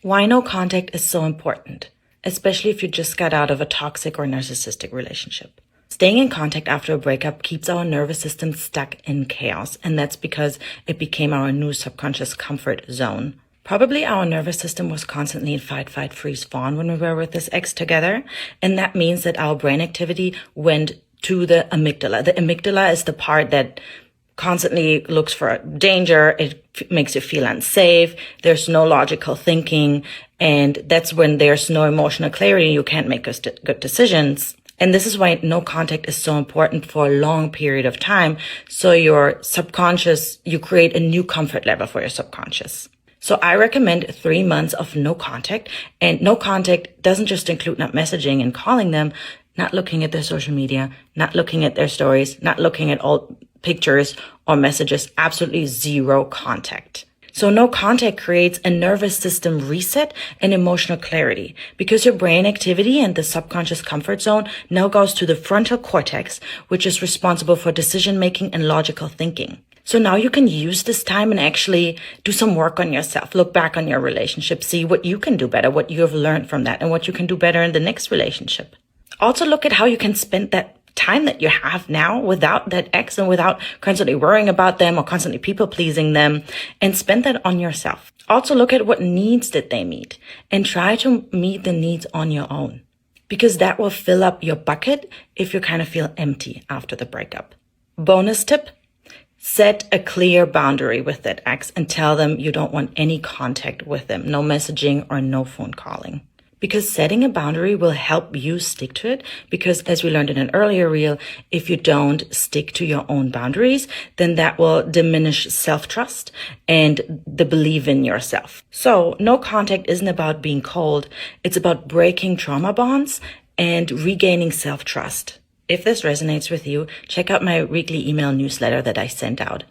Why no contact is so important, especially if you just got out of a toxic or narcissistic relationship. Staying in contact after a breakup keeps our nervous system stuck in chaos, and that's because it became our new subconscious comfort zone. Probably our nervous system was constantly in fight, flight, freeze, fawn when we were with this ex together, and that means that our brain activity went to the amygdala. The amygdala is the part that constantly looks for danger. It makes you feel unsafe. There's no logical thinking. And that's when there's no emotional clarity. You can't make good decisions. And this is why no contact is so important for a long period of time. So your subconscious, you create a new comfort level for your subconscious. So I recommend 3 months of no contact. And no contact doesn't just include not messaging and calling them, not looking at their social media, not looking at their stories, not looking at all pictures or messages, absolutely zero contact. So no contact creates a nervous system reset and emotional clarity because your brain activity and the subconscious comfort zone now goes to the frontal cortex, which is responsible for decision making and logical thinking. So now you can use this time and actually do some work on yourself, look back on your relationship, see what you can do better, what you have learned from that, and what you can do better in the next relationship. Also look at how you can spend that time that you have now without that ex and without constantly worrying about them or constantly people pleasing them, and spend that on yourself. Also look at what needs that they meet and try to meet the needs on your own, because that will fill up your bucket if you kind of feel empty after the breakup. Bonus tip: set a clear boundary with that ex and tell them you don't want any contact with them, no messaging or no phone calling. Because setting a boundary will help you stick to it. Because as we learned in an earlier reel, if you don't stick to your own boundaries, then that will diminish self-trust and the belief in yourself. So no contact isn't about being cold. It's about breaking trauma bonds and regaining self-trust. If this resonates with you, check out my weekly email newsletter that I sent out.